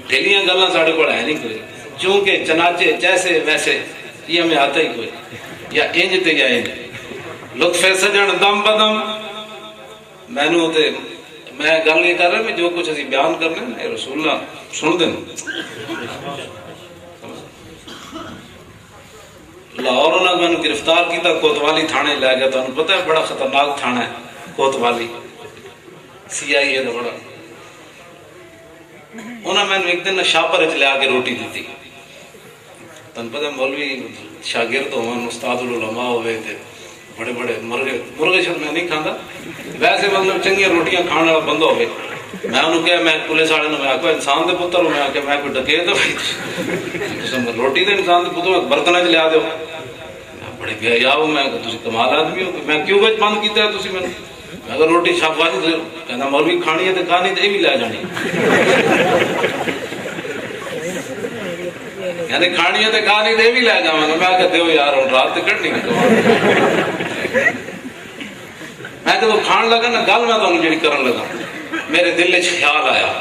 ڈھیلیاں گلاں ساڑھے کو ہے نہیں کوئی، چونکہ چنانچہ جیسے ویسے یہ ہمیں آتا ہی کوئی، یا انج تے یا انج لطف سجن دم بدم مینوں تے میں گل یہ کر رہا میں جو کچھ اسی بیان کرنے اے رسول اللہ سن دیں۔ لاہور انہوں نے میں گرفتار کیتا، کوتوالی تھانے لے گیا، تو انہوں پتہ ہے بڑا خطرناک تھانہ ہے کوتوالی، سی آئی اے دا بڑا۔ انہوں نے میں ایک دن شاپر اچ لے آ کے روٹی دیتی، تو انہوں پتہ ہے مولوی شاگرد ہوئے، استاد العلماء ہوئے تھے، بڑے بڑے مرغے شد میں نہیں کھانا، ویسے مطلب چنگیاں روٹیاں کھانے والا بندہ ہوئے۔ میں انہوں کہا میں پولیس والے میں آکھا انسان دے پتر ہوں، میں آکھا میں کوئی ڈکیت ہوں، روٹی دے انسان دے پتر برتنہ چ لیا دیو، بڑے بے حیا ہوں، میں تسی کمال آدمی ہو، میں کیوں وچ بند کیتا ہے تسی میں اگر روٹی چھاپ والی تو کہنا مولوی کھانی ہے تو کھانی تو یہ بھی لے جانی، یعنی کھانی ہے تو کھانی تو یہ بھی لے جاواں گا۔ میں آکھا دیو یار ہن رات تے کڈنی میں جب کھان لگا نا گل میں تانوں جڑی کرن لگا میرے دل وچ خیال آیا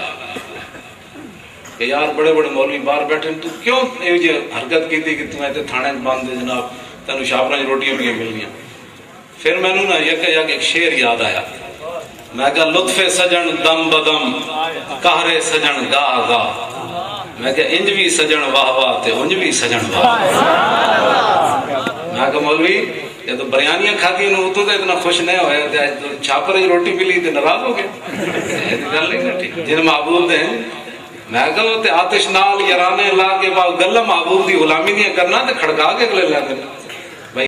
کہ یار بڑے بڑے مولوی باہر بیٹھے تو کیوں یہ جی حرکت کی تھی کہ تم ایسے تھانے بند دے جناب تینوں شاپراں روٹیاں بھی ملنیاں۔ پھر مینوں نا ایک شعر یاد آیا، میں کہا لطف سجن دم بدم قہر سجن گاہ گاہ، میں کہا انج بھی سجن واہ واہ تے انج بھی سجن واہ۔ میں کہا مولوی یہ تو بریانیاں کھاتی انہوں تو اتنا خوش نہیں ہویا، چھاپر روٹی ملی تو ناراض ہو گئے، گل نہیں نا ٹھیک جن محبوب دے ہیں۔ میں کہا تے آتش نال یارانے لا کے گلا محبوب دی غلامی دیاں کرنا تے کھڑکا کے اگلے لے دینا۔